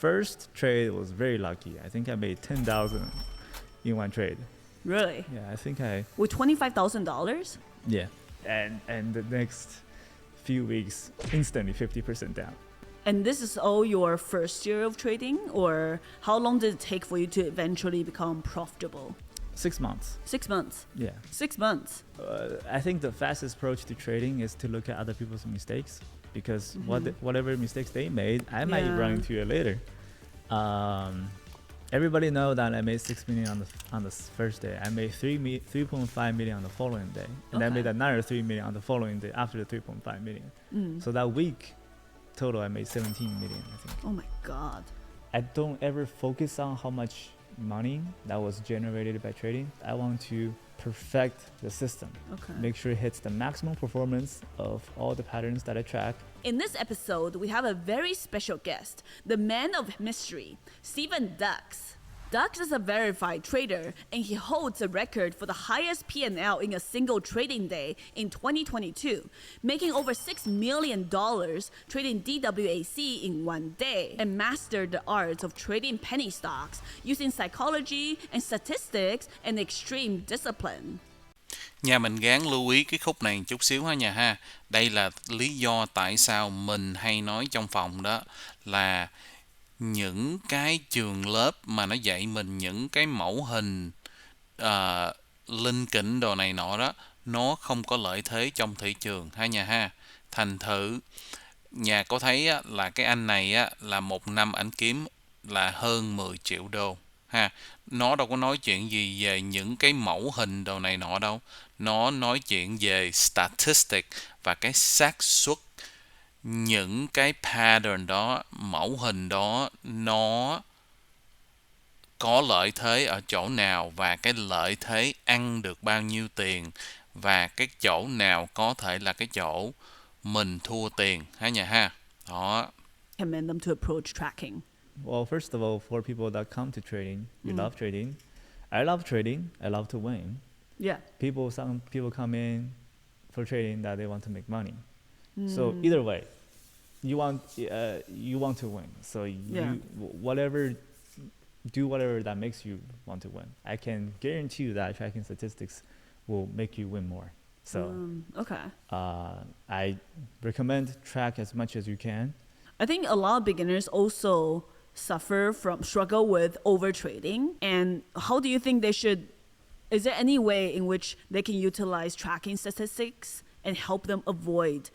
First trade was very lucky. I think I made 10,000 in one trade. Really? Yeah, I think I. With $25,000? Yeah, and the next few weeks, instantly 50% down. And this is all your first year of trading, or how long did it take for you to eventually become profitable? 6 months. 6 months. Yeah. 6 months. I think the fastest approach to trading is to look at other people's mistakes, because whatever mistakes they made, I might run into it later. Everybody know that I made 6 million on the first day. I made 3.5 million on the following day, and I made another 3 million on the following day after the 3.5 million. So that week, total I made 17 million. I think. Oh my God. I don't ever focus on how much money that was generated by trading. I want to perfect the system. Okay. Make sure it hits the maximum performance of all the patterns that I track. In this episode, we have a very special guest, the man of mystery, Stephen Dux. Dux is a verified trader, and he holds a record for the highest P&L in a single trading day in 2022, making over $6 million trading DWAC in one day, and mastered the art of trading penny stocks using psychology and statistics and extreme discipline. Nhà mình gán lưu ý cái khúc này chút xíu ha nhà ha. Đây là lý do tại sao mình hay nói trong phòng đó là những cái trường lớp mà nó dạy mình những cái mẫu hình linh kỉnh đồ này nọ đó, nó không có lợi thế trong thị trường ha nhà ha. Thành thử nhà có thấy á, là cái anh này á, là một năm ảnh kiếm là hơn 10 triệu đô ha. Nó đâu có nói chuyện gì về những cái mẫu hình đồ này nọ đâu. Nó nói chuyện về statistic và cái xác suất những cái pattern đó, mẫu hình đó nó có lợi thế ở chỗ nào, và cái lợi thế ăn được bao nhiêu tiền, và cái chỗ nào có thể là cái chỗ mình thua tiền ha nhà ha. Đó. Recommend them to approach tracking. Well, first of all, for people that come to trading, you love trading. I love trading. I love to win. Yeah. Some people come in for trading that they want to make money. So either way, you want to win. So do whatever that makes you want to win. I can guarantee you that tracking statistics will make you win more. So Okay. I recommend track as much as you can. I think a lot of beginners also struggle with over trading. And how do you think is there any way in which they can utilize tracking statistics and help them avoid,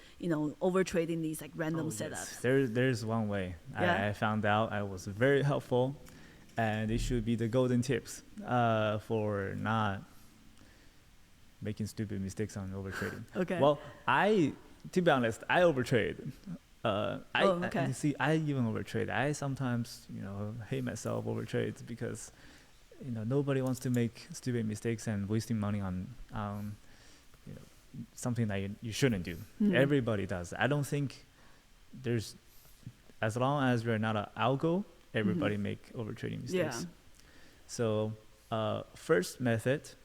over trading these like random setups? Yes. There's one way. Yeah. I found out I was very helpful, and it should be the golden tips for not making stupid mistakes on over trading. Okay. Well, to be honest, I overtrade. Okay. I even overtrade. I sometimes, hate myself over trades because, nobody wants to make stupid mistakes and wasting money on something that you shouldn't do. Everybody does. I don't think as long as you're not an algo, everybody make overtrading mistakes. Yeah. So first method,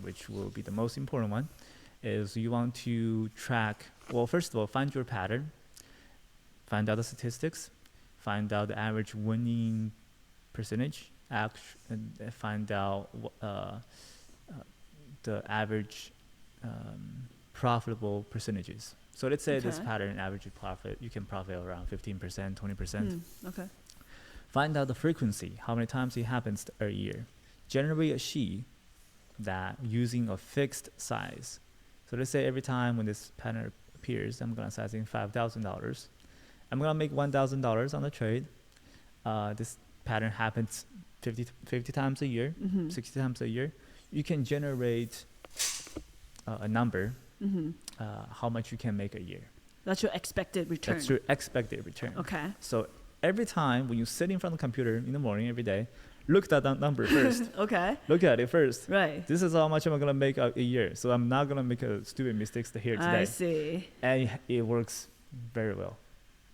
which will be the most important one, is you want to track. Well, first of all, find your pattern, find out the statistics, find out the average winning percentage, and find out the average profitable percentages. So let's say this pattern average profit, you can profit around 15%, 20%. Okay. Find out the frequency, how many times it happens a year. Generate a sheet that using a fixed size. So let's say every time when this pattern appears, I'm gonna size in $5,000. I'm gonna make $1,000 on the trade. This pattern happens 50 times a year, 60 times a year. You can generate a number, how much you can make a year. That's your expected return. That's your expected return. Okay. So every time when you sit in front of the computer in the morning every day, look at that number first. Okay. Look at it first. Right. This is how much I'm gonna make a year. So I'm not gonna make a stupid mistakes here today. I see. And it works very well.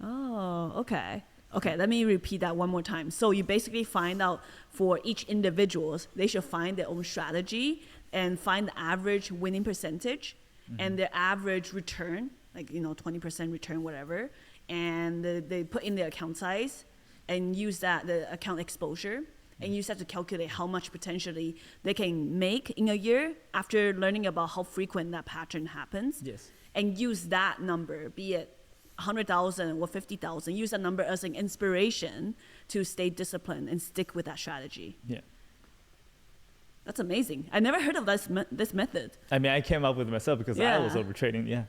Oh, okay. Okay, let me repeat that one more time. So you basically find out for each individuals, they should find their own strategy and find the average winning percentage and their average return, like 20% return, whatever. And they put in their account size and use that, the account exposure, and use that to calculate how much potentially they can make in a year after learning about how frequent that pattern happens. Yes. And use that number, be it 100,000 or 50,000, use that number as an inspiration to stay disciplined and stick with that strategy. Yeah. That's amazing. I never heard of this method. I mean, I came up with it myself because I was Yeah. over trading. Yeah.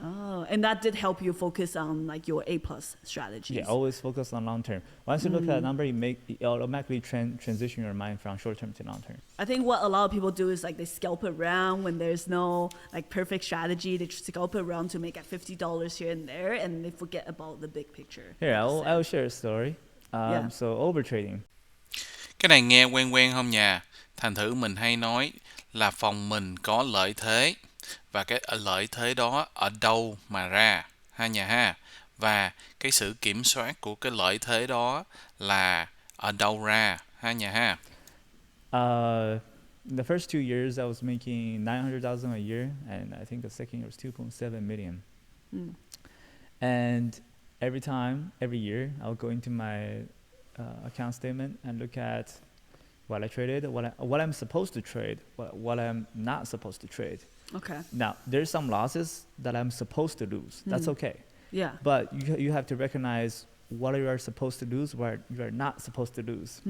Oh, and that did help you focus on like your A+ strategies. Yeah. Always focus on long term. Once you look at a number, it automatically transition your mind from short term to long term. I think what a lot of people do is like they scalp around when there's no like perfect strategy. They just scalp around to make at $50 here and there, and they forget about the big picture. Here, like you said. I'll share a story. Yeah. So over trading. Cái này nghe quen quen không nhà? Thành thử mình hay nói là phòng mình có lợi thế, và cái lợi thế đó ở đâu mà ra ha nhà ha, và cái sự kiểm soát của cái lợi thế đó là ở đâu ra ha nhà ha. The first 2 years, I was making 900,000 a year, and I think the second year was 2.7 million. And every year, I'll go into my account statement and look at what I traded, what I'm supposed to trade, what I'm not supposed to trade. Okay. Now, there's some losses that I'm supposed to lose. That's okay. Yeah. But you have to recognize what you are supposed to lose, what you are not supposed to lose.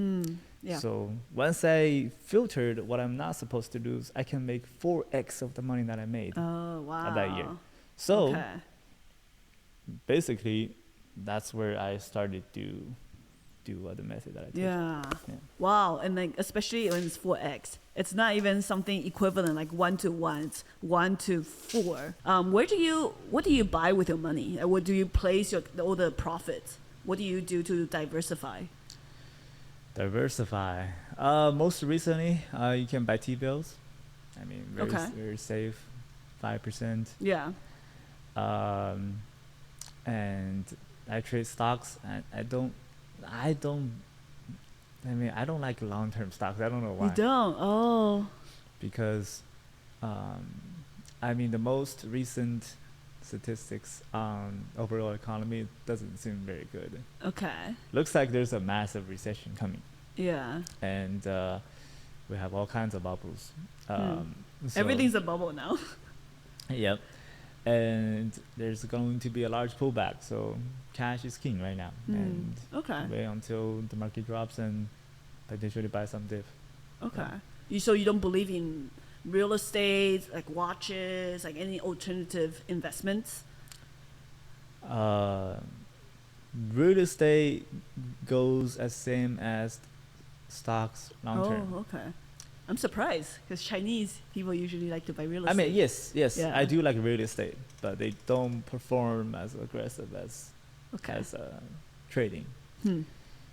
Yeah. So once I filtered what I'm not supposed to lose, I can make 4x of the money that I made Oh, wow. that year. So Okay. basically, that's where I started to do the method that I took. Yeah. Yeah. Wow. And like especially when it's 4x, it's not even something equivalent like 1 to 1. It's 1 to 4. What do you buy with your money? What do you place all the profits? What do you do to diversify? Diversify. Most recently, you can buy T-bills. I mean, very safe, 5%. Yeah. And I trade stocks, and I don't like long-term stocks. I don't know why. You don't? Oh. Because, the most recent statistics on overall economy doesn't seem very good. Okay. Looks like there's a massive recession coming, Yeah. and we have all kinds of bubbles. So- Everything's a bubble now. Yep. And there's going to be a large pullback, so cash is king right now. And Okay. wait until the market drops and potentially buy some dip. Okay. So you don't believe in real estate, like watches, like any alternative investments? Real estate goes as same as stocks long term. Oh, okay. I'm surprised because Chinese people usually like to buy real estate. I mean, yes, Yeah. I do like real estate, but they don't perform as aggressive as Okay. trading. Hmm.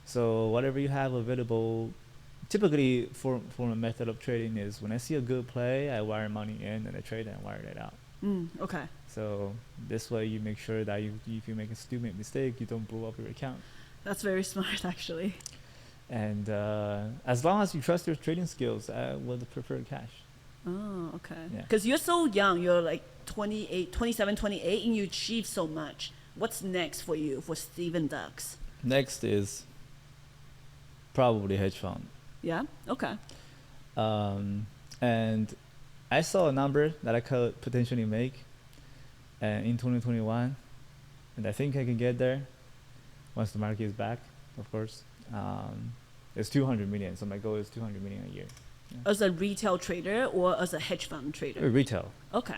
So whatever you have available, typically for a method of trading is when I see a good play, I wire money in and I trade and wire it out. Okay. So this way you make sure that if you make a stupid mistake, you don't blow up your account. That's very smart, actually. And as long as you trust your trading skills, I would prefer cash. Oh, okay. Yeah. Because you're so young, you're like 27, 28, and you achieve so much. What's next for you, for Steven Ducks? Next is probably hedge fund. Yeah? Okay. And I saw a number that I could potentially make in 2021, and I think I can get there once the market is back, of course. It's 200 million, so my goal is 200 million a year. As a retail trader or as a hedge fund trader? Retail. Okay.